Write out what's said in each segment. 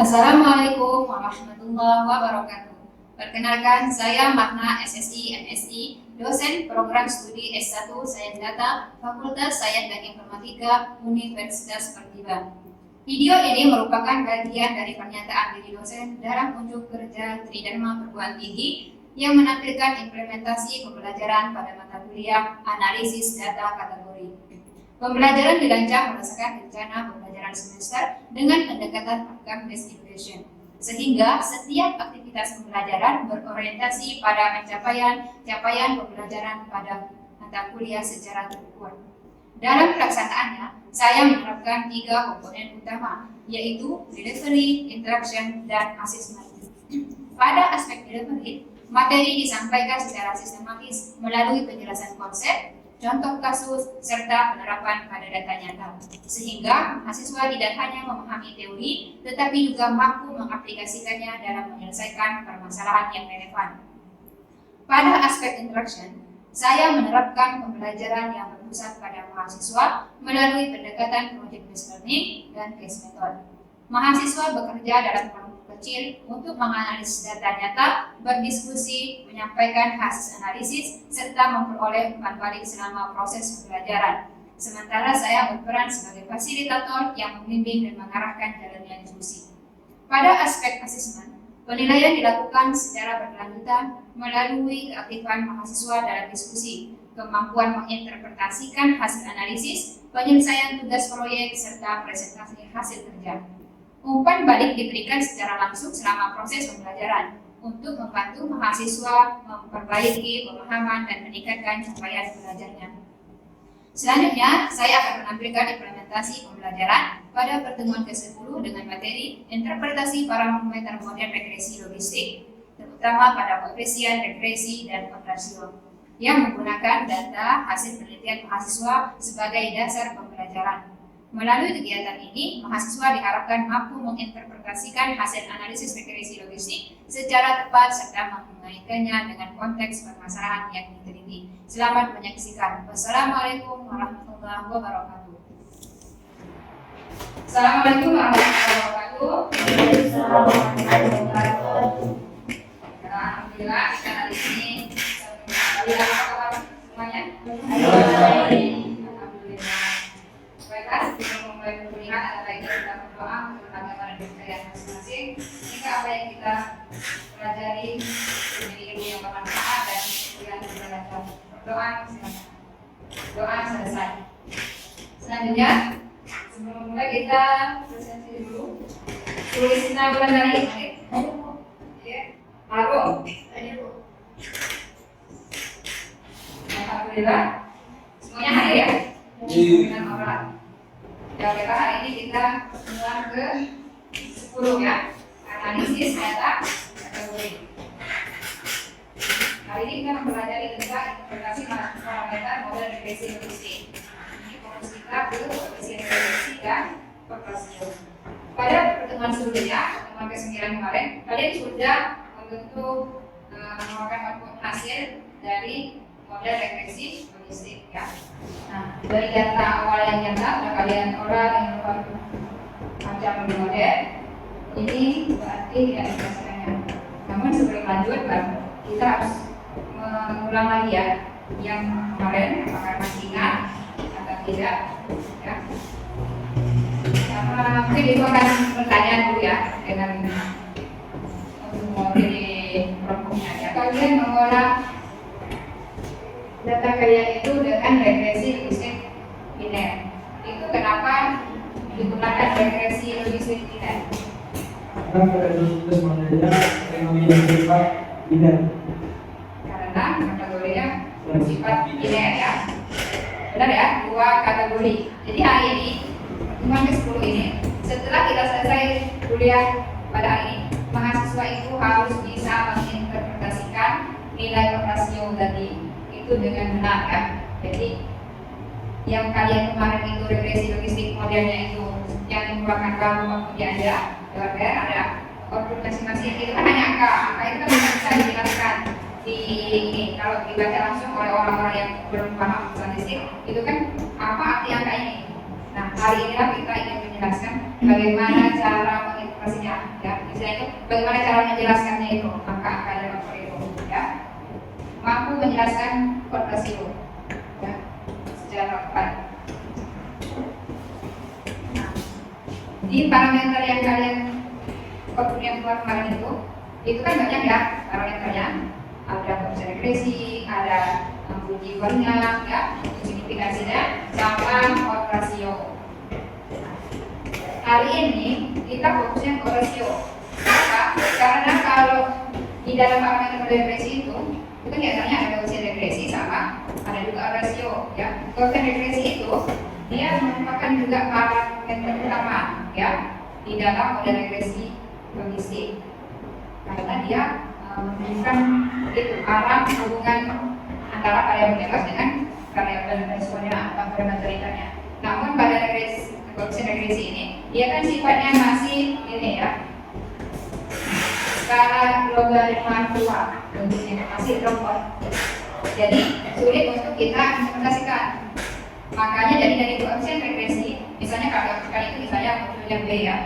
Assalamualaikum warahmatullahi wabarakatuh. Perkenalkan, saya Magna SSI MSI, dosen program studi S1 Sains Data, Fakultas Sains dan Informatika, Universitas Pertiban. Video ini merupakan bagian dari pernyataan diri dosen dalam unjuk kerja Tridharma Perguruan Tinggi yang menampilkan implementasi pembelajaran pada mata kuliah analisis data kategori. Pembelajaran dirancang berdasarkan rencana pembelajaran semester dengan pendekatan outcome-based education, sehingga setiap aktivitas pembelajaran berorientasi pada capaian pembelajaran pada mata kuliah secara terukur. Dalam pelaksanaannya, saya menerapkan 3 komponen utama, yaitu delivery, interaction, dan assessment. Pada aspek delivery, materi disampaikan secara sistematis melalui penjelasan konsep, contoh kasus, serta penerapan pada data nyata, sehingga mahasiswa tidak hanya memahami teori, tetapi juga mampu mengaplikasikannya dalam menyelesaikan permasalahan yang relevan. Pada aspek interaction, saya menerapkan pembelajaran yang berpusat pada mahasiswa melalui pendekatan project-based learning dan case method. Mahasiswa bekerja dalam kelompok kecil untuk menganalisis data nyata, berdiskusi, menyampaikan hasil analisis, serta memperoleh umpan balik selama proses pembelajaran. Sementara saya berperan sebagai fasilitator yang membimbing dan mengarahkan jalannya diskusi. Pada aspek asesmen, penilaian dilakukan secara berkelanjutan melalui keaktifan mahasiswa dalam diskusi, kemampuan menginterpretasikan hasil analisis, penyelesaian tugas proyek, serta presentasi hasil kerja. Umpan balik diberikan secara langsung selama proses pembelajaran untuk membantu mahasiswa memperbaiki pemahaman dan meningkatkan capaian belajarnya. Selanjutnya, saya akan menampilkan implementasi pembelajaran pada pertemuan ke-10 dengan materi interpretasi parameter model regresi logistik, terutama pada koefisien, regresi, dan kontrasio, yang menggunakan data hasil penelitian mahasiswa sebagai dasar pembelajaran. Melalui kegiatan ini, mahasiswa diharapkan mampu menginterpretasikan hasil analisis regresi logistik secara tepat serta mengaitkannya dengan konteks permasalahan yang diteliti. Selamat menyaksikan. Wassalamualaikum warahmatullahi wabarakatuh. Assalamualaikum warahmatullahi wabarakatuh. Alhamdulillah, kita hari ini semuanya. Baiklah, sebelum memulai perkuliahan, ada baiknya kita berdoa untuk agama dan kepercayaan masing-masing, sehingga apa yang kita pelajari menjadi ilmu yang bermanfaat dan perkuliahan yang berlancar. Berdoa, silakan. Doa selesai. Selanjutnya, sebelum memulai kita presentasi dulu. Tulis nama bulan hari ini. Ya, Harum. Alhamdulillah, semuanya hadir ya. Dengan orang. Ya, kita hari ini kita pertemuan ke-10 ya, analisis data kategori. Hari ini kita mempelajari tentang interpretasi parameter model regresi logistik. Ini fokus kita ke koefisien regresi dan kontrasio. Pada pertemuan sebelumnya, pertemuan ke-9 kemarin, kalian sudah membentuk melakukan hasil dari model regresi logistik ya. Nah, dari data awal yang nyata sudah kalian olah dengan macam model ini berarti tidak dirasakannya. Namun sebelum lanjut, kita harus mengulang lagi ya yang kemarin, apakah masih ingat atau tidak ya. Mungkin itu akan pertanyaan dulu ya dengan untuk mewakili kelompoknya ya. Kalian mengolah data kalian itu dengan regresi logistik biner. Itu kenapa digunakan regresi logistik biner? Karena regresi modelnya teknologi yang bersifat biner. Karena kategorinya bersifat biner ya. Benar ya, 2 kategori. Jadi hari ini pertemuan ke-10 ini, setelah kita selesai kuliah pada hari ini, mahasiswa itu harus bisa menginterpretasikan nilai operasio tadi itu dengan benar ya. Jadi yang kalian kemarin itu regresi logistik modelnya itu yang dikeluarkan kamu waktu diajar ada output masing-masing itu kan hanya angka itu kan bisa dijelaskan di ini kalau dibaca langsung oleh orang-orang yang belum paham statistik itu kan apa arti angka ini. Nah hari inilah kita ingin menjelaskan bagaimana cara operasinya, ya. Istilah itu bagaimana cara menjelaskannya itu, angka-angka dalam Foreo, ya. Mampu menjelaskan chord rasio, ya, secara tepat. Nah, di parameter yang kalian yang keluar kemarin itu kan banyak ya parameternya. Ada koefisien regresi, ada uji banyak, ya, signifikasinya, sama chord rasio. Hari ini kita fokusnya chord rasio. Kenapa? Karena kalau di dalam parameter regresi itu kan biasanya ada koefisien regresi sama ada juga rasio, ya. Koefisien regresi itu dia merupakan juga parameter utama, ya, di dalam model regresi logistik karena dia menunjukkan itu arah hubungan antara variabel bebas dengan variabel responnya atau parameternya. Namun pada koefisien regresi ini dia kan sifatnya masih ini, ya, skala logaritma tua, bentuknya masih robot. Jadi sulit untuk kita implementasikan. Makanya dari koefisien regresi, misalnya kalau kali itu misalnya munculnya B, ya.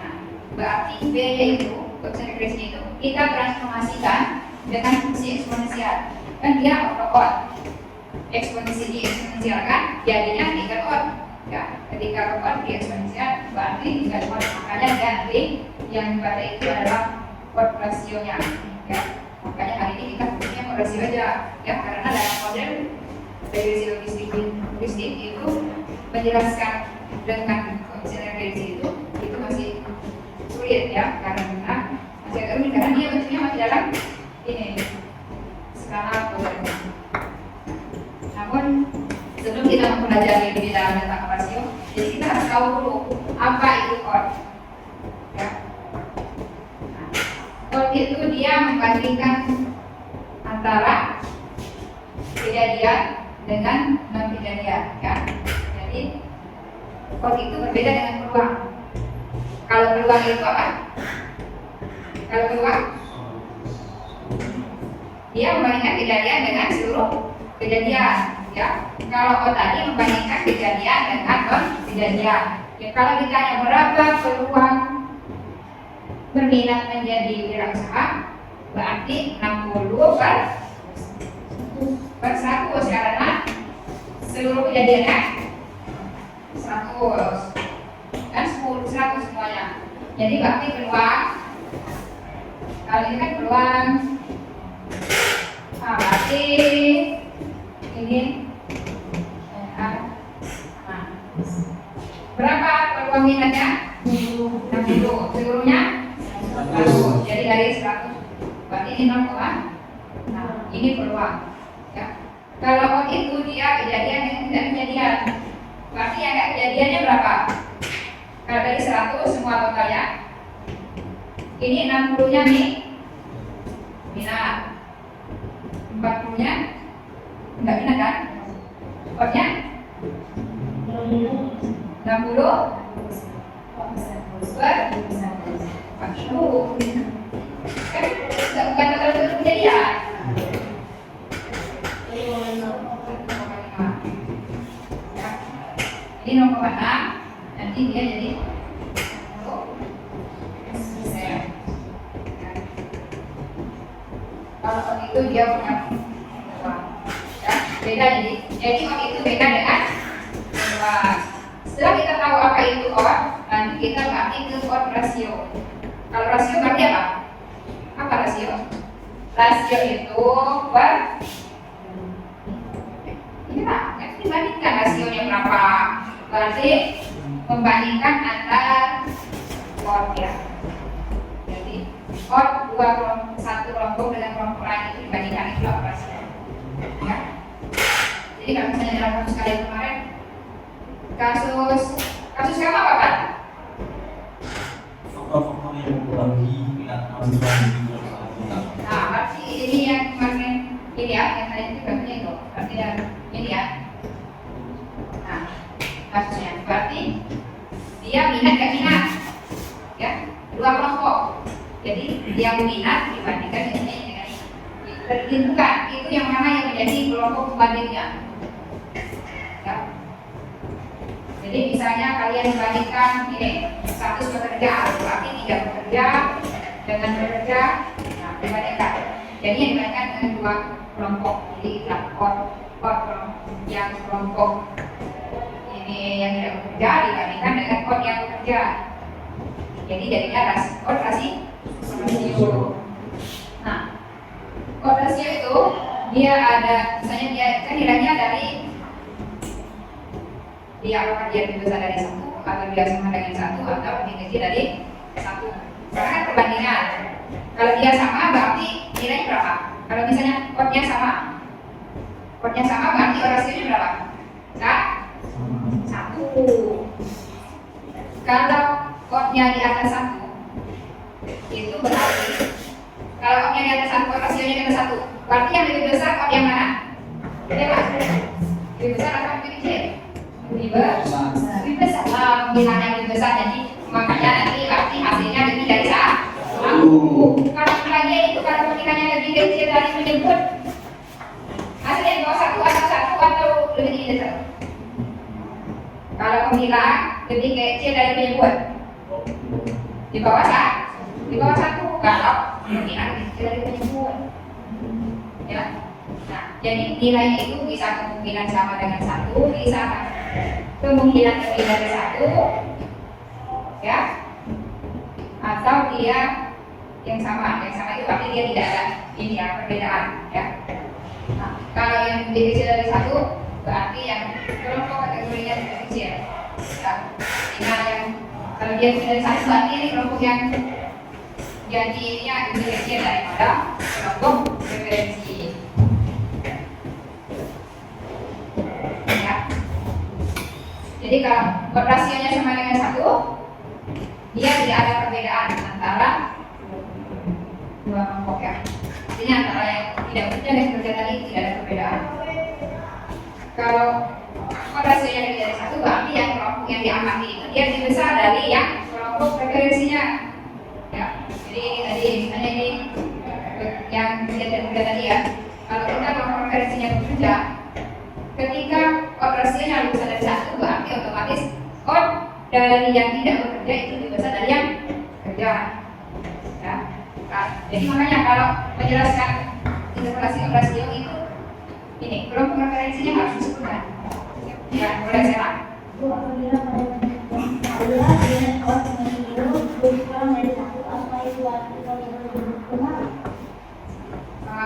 Nah, berarti B yaitu koefisien regresi itu kita transformasikan dengan fungsi eksponensial. Kan dia odd, eksponensial kan, jadinya 3 odd. Ya, ketika odd di eksponensial berarti 3 odd. Makanya ganti yang pada itu adalah chord rasionya, ya. Makanya hari ini kita punya chord rasio aja, ya, karena dalam model regresi logistik itu menjelaskan dengan koefisien regresi itu masih sulit, ya, karena masih agak rumit karena dia bentuknya masih dalam ini skala logaritma. Namun sebelum kita mempelajari lebih dalam tentang rasio, jadi kita harus tahu dulu apa itu chord, ya. Chord itu dia membandingkan antara kejadian dengan non kejadian, ya. Jadi chord itu berbeda dengan peluang. Kalau peluang itu apa? Kalau peluang dia membandingkan kejadian dengan seluruh kejadian, ya. Kalau chord tadi membandingkan kejadian dengan non kejadian. Ya, kalau ditanya berapa peluang berminat menjadi wirausaha, berarti 60 per 100 karena seluruh kejadiannya 100 dan 100 semuanya. Jadi berarti peluang kali ini kan peluang berarti ini berapa peluang minatnya? 60. Seluruhnya 100. Jadi dari 100 berarti ini 0, nah ini peluang, ya. Kalau itu dia kejadian dengan tidak kejadian, berarti yang tidak kejadiannya berapa? Kalau dari 100 semua totalnya, ini 60 nya nih minat, 40 nya enggak minat kan? Chordnya 60 per 40 kan bukan total kejadian. Ini 0,6 nanti dia jadi 10%. Kalau itu dia punya peluang, ya, beda jadi kalau itu beda dengan peluang. Setelah kita tahu apa itu chord, nanti kita ganti ke chord rasio. Kalau rasio berarti apa? Apa rasio? Rasio itu per ini pak, dibandingkan rasionya berapa? Berarti membandingkan antara chord, ya. Jadi chord satu kelompok dengan kelompok lain itu dibandingkan, itu rasio, ya. Jadi kalau misalnya dalam kasus kalian kemarin, kasus kamu apa kan? Faktor-faktor yang mempengaruhi minat mahasiswa di Nah, berarti ini yang kemarin ini, ya, yang tadi itu berarti itu, berarti yang ini, ya. Nah, kasusnya berarti dia minat gak minat, ya, dua kelompok. Jadi yang minat dibandingkan dengan ini ditentukan itu yang mana yang menjadi kelompok pembandingnya, ya. Jadi misalnya kalian bandingkan ini status bekerja, berarti tidak bekerja dengan bekerja, nah dibandingkan. Jadi yang dibandingkan dengan dua kelompok. Jadi yang kelompok ini yang tidak bekerja dibandingkan dengan kode yang bekerja. Jadi jadinya rasio. Nah, kode rasio itu dia ada, misalnya dia kan nilainya dari dia apakah dia lebih besar dari 1 atau dia sama dengan 1 atau lebih kecil dari 1. Karena kan perbandingan. Kalau dia sama berarti nilainya berapa? Kalau misalnya kode-nya sama berarti rasionya berapa? 1. Kalau kode-nya di atas 1 itu berarti kalau kode-nya di atas 1, rasionya di atas 1 berarti yang lebih besar kode yang mana? Lebih besar atau lebih kecil? Lebih besar. Pemilihan yang lebih besar, jadi makanya nanti berarti hasilnya lebih dari 1. Kalau lagi itu kalau pemilihannya lebih kecil dari menyebut hasilnya di bawah 1 atau lebih tinggi dari 1. Kalau pemilihan lebih kecil dari menyebut di bawah 1. Kalau pemilihan lebih kecil dari menyebut, ya. Nah, jadi nilainya itu bisa kemungkinan sama dengan 1, bisa kemungkinan lebih dari 1, ya, atau dia yang sama itu berarti dia tidak ada ini ya perbedaan, ya. Nah, kalau yang lebih kecil dari 1 berarti yang kelompok kategorinya lebih kecil, ya. Nah, yang kalau dia lebih dari 1 berarti ini kelompok yang jadinya lebih kecil daripada kelompok preferensi. Jadi kalau rasionya sama dengan 1, dia tidak ada perbedaan antara dua kelompok, ya. Artinya antara yang tidak bekerja dan bekerja tadi tidak ada perbedaan. Kalau rasionya lebih dari 1 berarti yang kelompok yang diamati itu dia lebih besar dari yang kelompok preferensinya, ya. Jadi ini tadi misalnya ini yang bekerja dan bekerja tadi, ya. Kalau kita kelompok preferensinya bekerja, ketika rasionya lebih besar dari 1 berarti otomatis dari yang tidak bekerja itu lebih besar dari yang bekerja, ya. Nah, jadi makanya kalau menjelaskan interpretasi rasio itu ini kelompok preferensinya harus disebutkan, ya. Boleh saya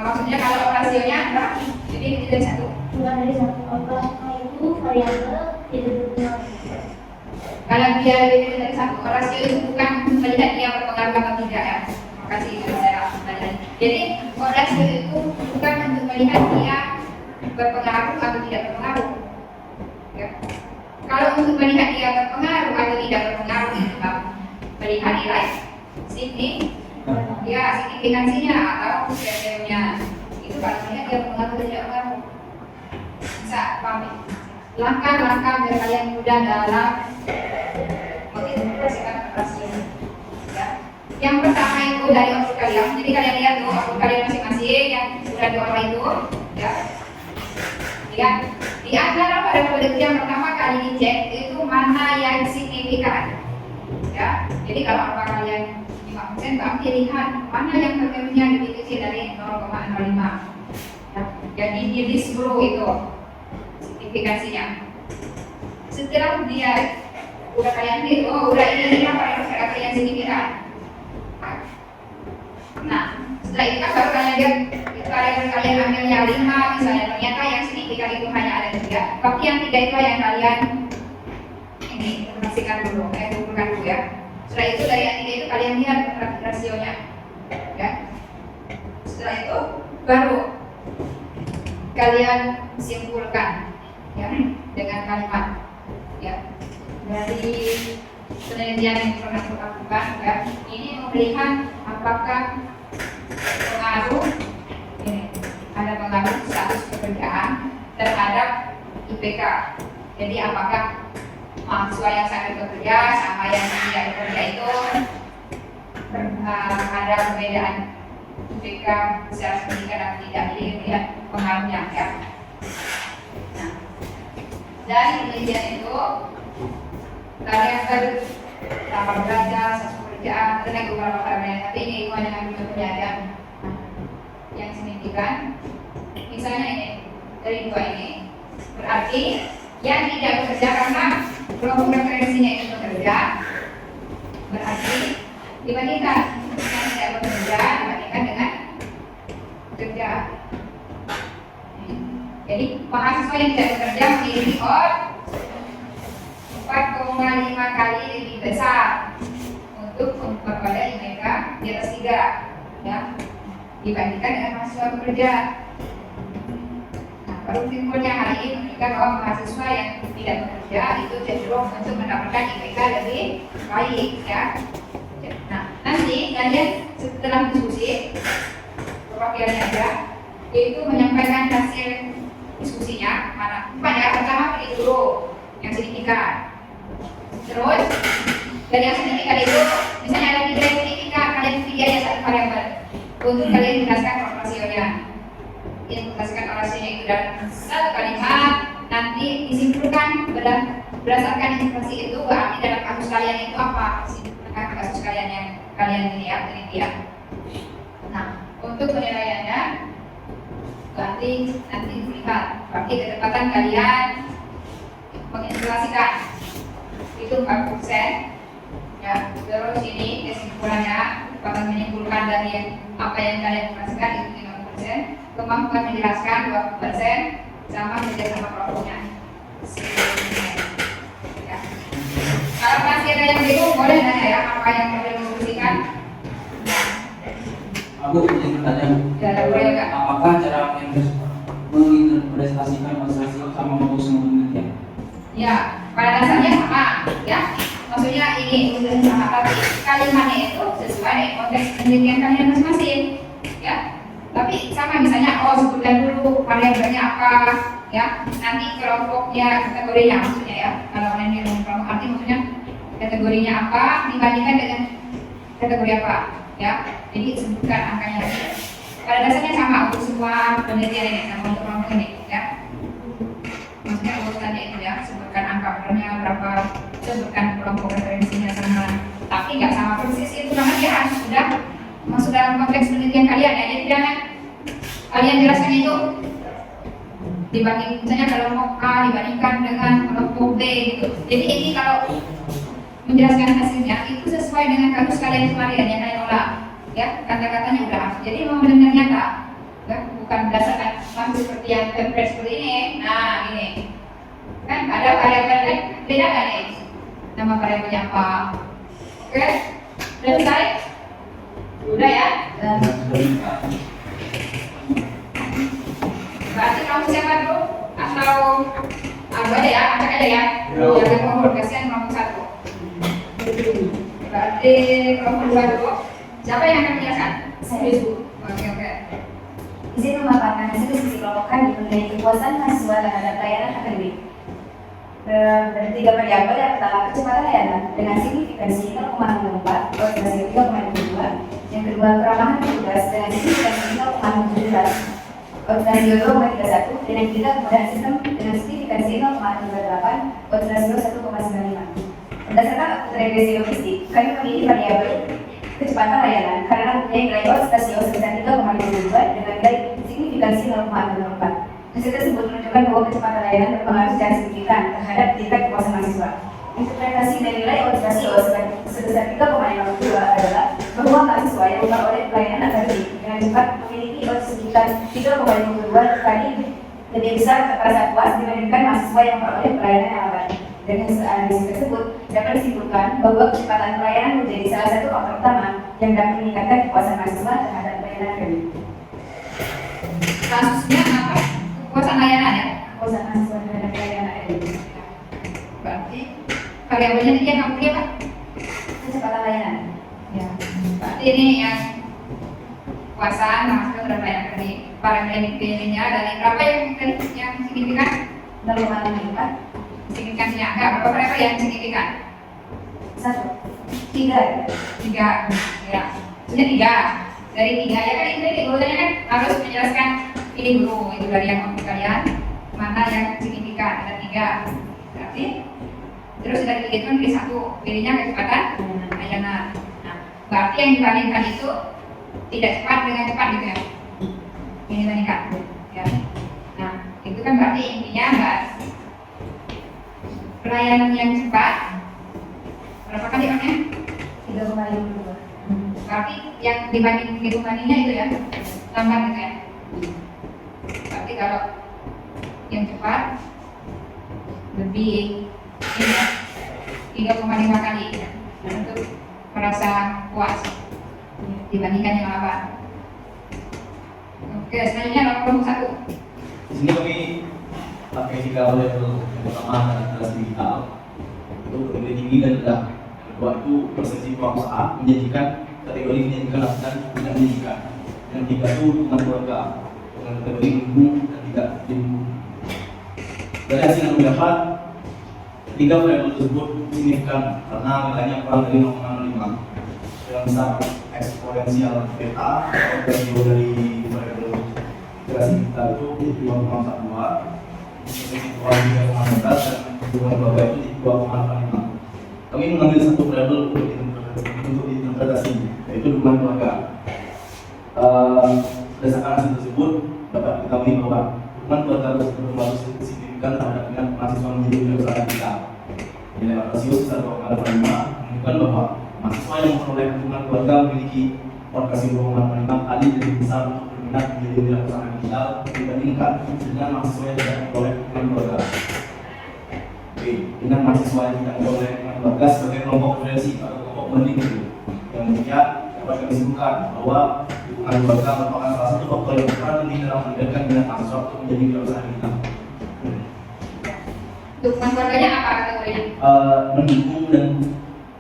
maksudnya kalau rasionya jadi lebih dari 1. Kalau dia lebih dari 1, rasio itu bukan melihat dia berpengaruh atau tidak, ya. Makasih itu saya belajar. Jadi rasio itu bukan untuk melihat dia berpengaruh atau tidak berpengaruh, ya. Kalau untuk melihat dia berpengaruh atau tidak berpengaruh itu melihat nilai signifikansinya atau value-nya. Itu kalau melihat dia berpengaruh atau tidak berpengaruh. Bisa pahami langkah-langkah biar kalian mudah dalam menginterpretasikan rasio, ya. Yang pertama itu dari output kalian. Jadi kalian lihat tuh output kalian masing-masing yang sudah diolah itu, ya. Lihat di antara pada kode yang pertama kali dicek itu mana yang signifikan, ya. Jadi kalau apa kalian 5% berarti lihat mana yang value-nya lebih kecil dari 0,05, ya. Jadi di list dulu itu signifikansinya. Setelah dia udah kalian lihat, udah ini apa yang signifikan. Nah, setelah itu kan baru kalian lihat kalian ambil yang 5 misalnya, ternyata yang signifikan itu hanya ada 3. Tapi yang 3 itu yang kalian ini informasikan dulu, kumpulkan dulu, ya. Setelah itu dari yang 3 itu kalian lihat rasionya, ya. Setelah itu baru kalian simpulkan, ya, dengan kalimat, ya. Dari penelitian yang pernah kita lakukan, ya, ini melihat apakah pengaruh ini ada pengaruh status pekerjaan terhadap IPK. Jadi apakah mahasiswa yang sangat bekerja sama yang tidak bekerja itu ada perbedaan IPK secara signifikan atau tidak. Jadi lihat pengaruhnya, ya. Nah, dari penelitian itu variabel tambah belajar, satu pekerjaan, itu lagi beberapa variabel. Tapi ini hanya ambil penyajian yang signifikan. Misalnya ini dari dua ini, berarti yang tidak bekerja karena kelompok referensinya itu bekerja, berarti dibandingkan yang tidak bekerja dibandingkan dengan bekerja. Jadi mahasiswa yang tidak bekerja memiliki OR 4,5 kali lebih besar untuk pada IPK di atas 3 ya, dibandingkan dengan mahasiswa bekerja. Nah, baru simpulnya hari ini menunjukkan bahwa mahasiswa yang tidak bekerja itu cenderung untuk mendapatkan IPK lebih baik ya. Nah, nanti kalian setelah diskusi perwakilannya aja itu menyampaikan hasil diskusinya mana pada pertama pilih dulu yang signifikan, terus dari yang signifikan itu misalnya ada 3 yang signifikan, kalian pilih aja satu variabel untuk kalian jelaskan orasionya. Jelaskan orasinya itu dalam satu kalimat, nanti disimpulkan berdasarkan informasi itu berarti dalam kasus kalian itu apa, simpulkan kasus kalian yang kalian lihat ya. Nah, untuk penilaiannya nanti dilihat, berarti ketepatan kalian menginstalasikan itu 4% ya. Terus ini kesimpulannya dapat menyimpulkan dari apa yang kalian informasikan itu 5%, kemampuan menjelaskan 20%, sama kerjasama kelompoknya ya. Kalau masih ada yang bingung boleh nanya ya, apa yang perlu diskusikan. Aku ingin bertanya, Boleh nggak? apakah cara menginterpretasikan organisasi sama mau semua penelitian? Ya, pada dasarnya sama ya. Maksudnya ini udah sama, tapi kalimatnya itu sesuai dengan konteks penelitian kalian masing-masing ya. Tapi sama misalnya, sebutkan dulu variabelnya apa ya. Nanti kelompoknya, kategorinya maksudnya ya. Kalau kalian ngomong kelompok arti maksudnya kategorinya apa dibandingkan dengan kategori apa ya. Jadi sebutkan angkanya. Pada dasarnya sama untuk semua penelitian ini, sama untuk kelompok ini ya. Maksudnya urutannya itu ya, sebutkan angka berapa berapa, sebutkan kelompok referensinya sama. Tapi nggak sama persis itu karena dia harus sudah masuk dalam konteks penelitian kalian ya. Jadi jangan kalian jelaskan itu dibanding misalnya kelompok A dibandingkan dengan kelompok B gitu. Jadi ini kalau menjelaskan hasilnya itu sesuai dengan kasus kalian kemarin yang kalian olah ya, kata-katanya udah. Jadi memang benar nyata ya, bukan berdasarkan masih seperti yang template seperti ini. Nah ini kan ada variabel kan beda kan nih, nama variabelnya apa. Oke, selesai udah ya. Berarti kamu siapa dulu atau aku aja ya, acak aja ya. Jangan kompor, kasihan kelompok 1. Berarti kelompok 2 dulu. Siapa yang akan menjelaskan? Saya. Oke. Izin memaparkan hasil diskusi kelompok kami mengenai kepuasan mahasiswa terhadap layanan akademik. Bertiga variabel. Yang pertama, kecepatan layanan dengan signifikansi 0,04, orientasi 3,22. Yang kedua, keramahan petugas dengan signifikansi 0,17, orientasi 2,31. Dan yang ketiga, kemudahan sistem dengan signifikansi 0,38, orientasi 1,95. Berdasarkan regresi logistik, kami memilih variabel kecepatan layanan karena mempunyai nilai orientasi sebesar 3,52 dengan nilai signifikansi 0,04. Hasil tersebut menunjukkan bahwa kecepatan layanan berpengaruh secara signifikan terhadap tingkat kepuasan mahasiswa. Interpretasi dari nilai orientasi sebesar 3,52 adalah bahwa mahasiswa yang memperoleh pelayanan akademik dengan cepat memiliki sekitar 3,52 kali lebih besar rasa puas dibandingkan mahasiswa yang memperoleh pelayanan yang lambat. Dari hasil analisis tersebut dapat disimpulkan bahwa kecepatan pelayanan menjadi salah satu faktor utama yang dapat meningkatkan kepuasan mahasiswa terhadap pelayanan akademik. Kasusnya apa? Kepuasan layanan ya? Kepuasan mahasiswa terhadap pelayanan akademik. Berarti variabelnya dia kamu pilih apa? Kecepatan layanan. Ya. Berarti ini yang kepuasan mahasiswa terhadap pelayanan akademik. Variabel yang dipilihnya dari berapa yang signifikan? 0,04. Signifikansinya enggak, berapa variabel yang signifikan? 1, 3. 3 ya. Sudah 3. Dari 3 ya kan ini urutannya kan harus menjelaskan ini dulu itu dari yang maksud kalian mana yang signifikan ada 3. Berarti Terus dari 3 itu pilih 1, pilihnya kecepatan layanan. Nah, berarti yang dibandingkan itu tidak cepat dengan cepat gitu ya. Ini dibandingkan ya. Nah, itu kan berarti intinya Mbak, pelayanan yang cepat berapa kali Pak? 3,52. Berarti yang dibanding bandingnya itu ya lambat gitu ya. Berarti kalau yang cepat lebih ini ya, 3,5 kali ya, untuk merasa puas dibandingkan yang lambat. Oke, selanjutnya nomor 1. Di sini kami pakai 3 level. Yang pertama adalah digital, itu kategori tinggi dan rendah. Yang kedua itu persepsi pengusaha, menjanjikan kategori menjanjikan dan tidak menjanjikan. Yang ketiga itu dukungan keluarga dengan kategori mendukung dan tidak didukung. Dari hasil yang didapat, 3 level tersebut signifikan karena nilainya kurang dari 0,05. Yang besar eksponensial beta atau rasio dari variabel integrasi kita itu 2,12, seperti kurang 3,15 dan hubungan keluarga itu 2,85. Kami mengambil satu variabel untuk diinterpretasi, yaitu dukungan keluarga. Berdasarkan hasil tersebut dapat diketahui bahwa dukungan keluarga tersebut berpengaruh signifikan terhadap minat mahasiswa menjadi wirausaha kita. Nilai rasio sebesar 2,85 menunjukkan bahwa mahasiswa yang memperoleh dukungan keluarga memiliki orientasi 2,85 kali lebih besar untuk berminat menjadi wirausaha digital dibandingkan dengan mahasiswa yang tidak memperoleh dukungan keluarga. Oke, dengan mahasiswa yang tidak memperoleh dukungan keluarga sebagai kelompok referensi atau kelompok banding itu, yang kemudian dapat kami simpulkan bahwa dukungan keluarga merupakan salah satu faktor yang berperan penting dalam meningkatkan minat mahasiswa untuk menjadi wirausaha digital. Dukungan keluarganya apa kategorinya? Mendukung dan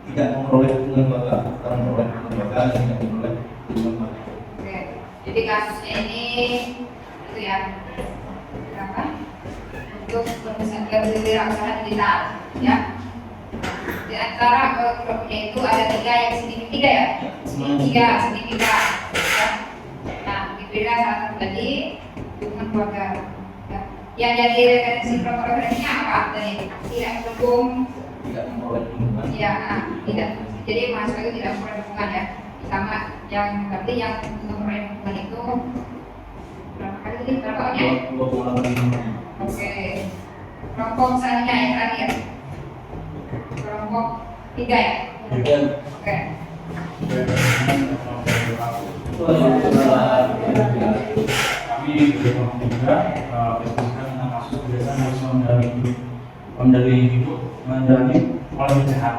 tidak memperoleh dukungan keluarga, antara memperoleh dukungan keluarga dan tidak memperoleh dukungan keluarga. Oke, jadi kasusnya ini itu ya berapa? Untuk berwirausaha digital ya. Di antara kelompoknya itu ada 3 yang signifikan ya. 3 signifikan ya. Nah, diberikan salah satu tadi dukungan keluarga. Ya. Yang jadi referensi referensinya apa tadi? Tidak mendukung, Tidak memperoleh dukungan. ya, tidak. Jadi mahasiswa itu tidak memperoleh dukungan ya. Sama yang berarti yang memperoleh dukungan itu berapa kali tadi? Berapa orangnya? 2,85. Oke. Kelompok selanjutnya yang terakhir. Kelompok 3 ya. Oke. Kami di kelompok 3 berdasarkan tentang kasus kebiasaan harus mendampingi hidup pola sehat.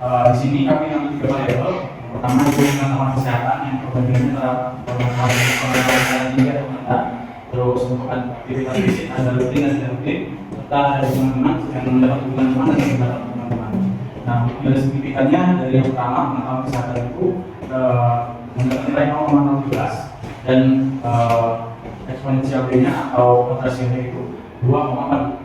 Di sini kami ambil 3 variabel. Yang pertama itu pengetahuan kesehatan yang perbandingannya antara pengetahuan tinggi atau rendah. Terus untuk aktivitas fisik ada rutin dan tidak rutin, serta ada teman-teman yang mendapat dukungan teman dan yang mendapat dukungan teman. Nah, nilai signifikannya dari yang pertama pengetahuan kesehatan itu mendapat nilai 0,017 dan eksponensial B-nya atau kontrasionnya itu 2,4.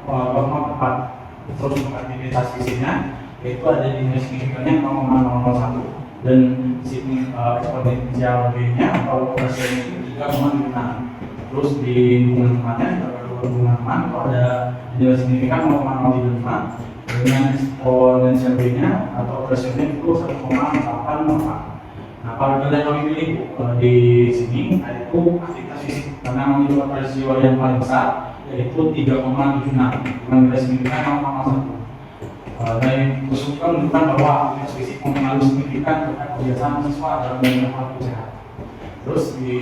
Terus untuk aktivitas fisiknya itu ada di nilai signifikannya 0,001 dan eksponensial B-nya atau kontrasionnya itu 3,56. Terus di hubungan temannya, hubungan teman itu ada nilai signifikan 0,05 dengan eksponensial B-nya atau operasionnya itu 1,84. Nah, parameter yang kami pilih di sini yaitu aktivitas fisik karena memiliki rasio yang paling besar yaitu 3,76 dengan nilai signifikan 0,1. Dan kesulitan menunjukkan bahwa aktivitas fisik mempengaruhi signifikan terhadap kebiasaan siswa dalam menjaga pola sehat. Terus di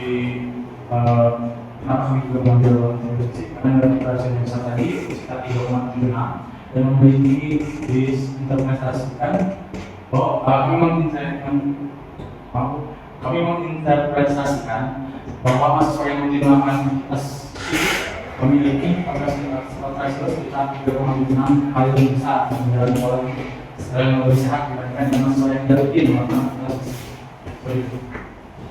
kenapa kami juga mengambil fisik karena nilai rasio yang besar tadi sekitar 3,76 dan memiliki diinterpretasikan bahwa kami menginterpretasikan bahwa mahasiswa yang melakukan aktivitas fisik memiliki rasio sekitar 3,6 kali lebih besar menjalani pola yang lebih sehat dibandingkan dengan mahasiswa yang tidak rutin melakukan aktivitas fisik.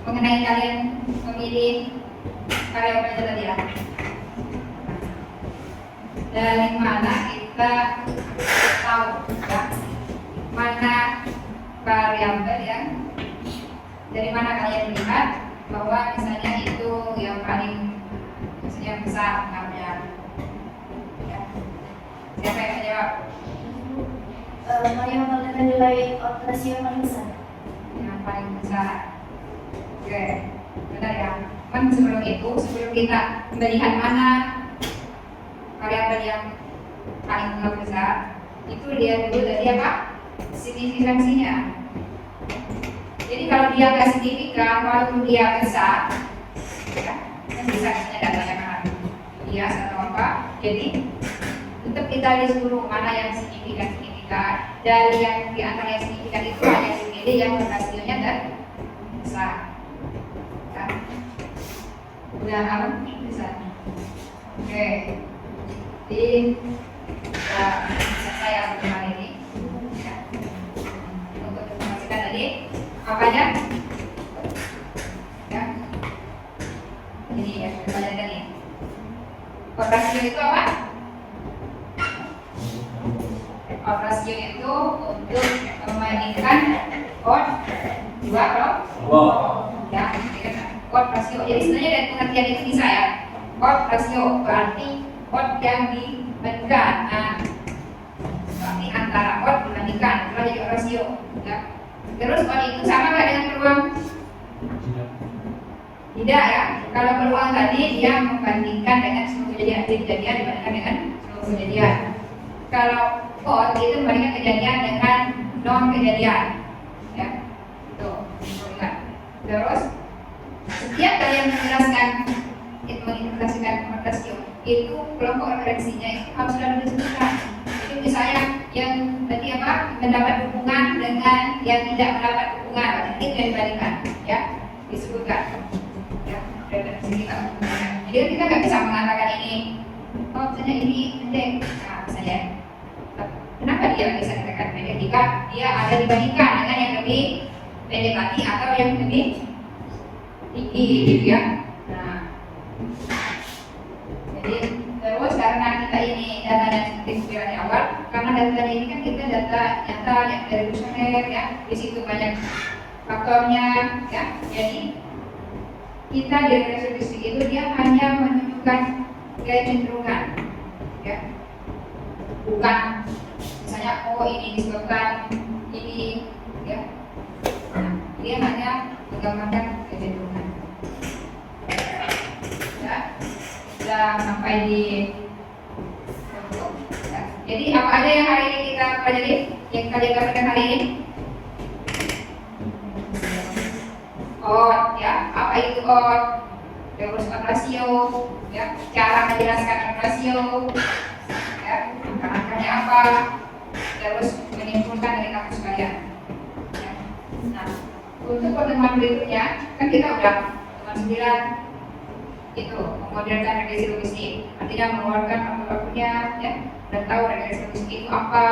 Mengenai kalian memilih karya apa tadi ya? Dari mana kita tahu ya mana variabel yang dari mana kalian melihat bahwa misalnya itu yang paling yang besar namanya ya. Siapa yang menjawab? Mana yang dengan nilai operasi yang paling besar? Yang paling besar. Oke, benar ya. Kan sebelum itu, sebelum kita melihat mana variabel yang paling besar, itu dia dulu tadi apa? Signifikansinya. Jadi kalau dia nggak signifikan, walaupun dia besar, ya, kan bisa misalnya datanya kan bias atau apa. Jadi tetap kita lihat dulu mana yang signifikan. Dari yang di antara yang signifikan itu hanya segede yang hasilnya dan besar. Kan? Udah apa? Besar. Oke. Jadi selesai yang pertama ini. Ya. Untuk informasikan tadi apanya? Ya. Ini ya, kita lihat ini. Rasio itu apa? Rasio itu untuk membandingkan chord dua kelompok. Ya, chord rasio. Jadi sebenarnya dari pengertian itu bisa ya. Chord rasio berarti chord yang dibandingkan. Nah, berarti antara chord dibandingkan, itu jadi rasio. Ya. Terus chord itu sama nggak dengan peluang? Tidak ya. Kalau peluang tadi dia membandingkan dengan seluruh kejadian, dibandingkan dengan seluruh kejadian. Kalau chord itu membandingkan kejadian dengan non kejadian, ya. Itu ingat. Terus setiap kalian menjelaskan itu menginterpretasikan rasio, itu kelompok referensinya itu harus selalu disebutkan. Itu misalnya yang tadi apa mendapat dukungan dengan yang tidak mendapat dukungan, itu yang dibandingkan, ya, disebutkan. Ya, referensi kita. Jadi kita nggak bisa mengatakan ini, oh misalnya ini pendek, nah misalnya. Kenapa dia bisa dikatakan pendek jika dia ada dibandingkan dengan yang lebih pendek lagi atau yang lebih tinggi, gitu ya. Nah, jadi terus karena kita ini data dan seperti di awal, karena data ini kan kita data nyata yang dari kuesioner ya, di situ banyak faktornya ya. Jadi kita di realistik itu dia hanya menunjukkan kecenderungan, ya, bukan misalnya oh ini disebabkan ini, ya. Nah, dia hanya menggambarkan kecenderungan. Ya, sudah sampai di ya. Jadi apa aja yang hari ini kita pelajari, yang kalian dapatkan hari ini? Chord, ya, apa itu chord? Terus rasio, ya, cara menjelaskan rasio, ya, angka-angkanya apa? Terus menyimpulkan dari kamus kalian. Ya. Nah, untuk pertemuan berikutnya kan kita udah pertemuan 9 itu memodelkan regresi logistik, artinya mengeluarkan apapun-nya, ya, dan tahu regresi logistik itu apa,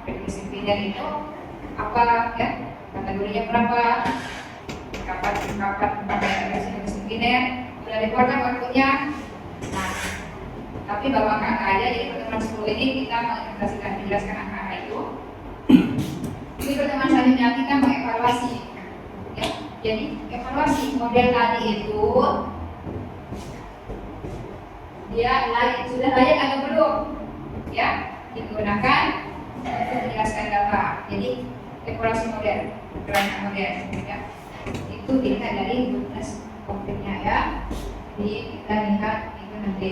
regresi linear itu apa, ya, kategorinya berapa. Kapan pakai regresi logistik linear sudah dikeluarkan waktunya. Nah, tapi bawa angka aja. Jadi pertemuan 10 ini kita menjelaskan angka itu. Di pertemuan selanjutnya kita mengevaluasi, ya. Jadi evaluasi model tadi itu dia sudah layak atau belum, ya, digunakan untuk menjelaskan data. Jadi evaluasi model, kerangka model, ya. Itu dilihat dari goodness konkretnya, ya. Jadi kita lihat itu nanti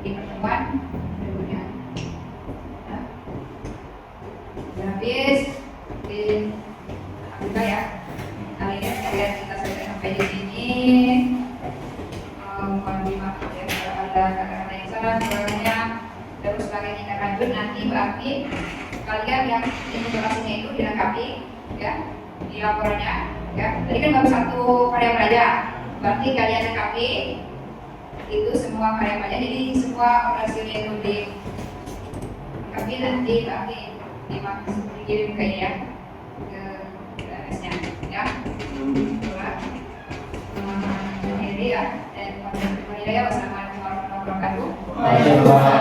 di pertemuan berikutnya. Ya. Sudah habis di juga ya. Kali ini kalian kita sudah sampai di sini. Mohon dimaaf ya kalau ada kata-kata yang salah kurangnya. Terus sebagai tindak lanjut nanti berarti kalian yang informasinya itu dilengkapi, ya, di laporannya. Ya, tadi kan baru satu variabel aja, berarti kalian lengkapi itu semua variabelnya, jadi semua operasional itu dilengkapi nanti berarti dikirim ke ya ke LS-nya, ya. Jadi ya, dan wassalamualaikum warahmatullahi wabarakatuh.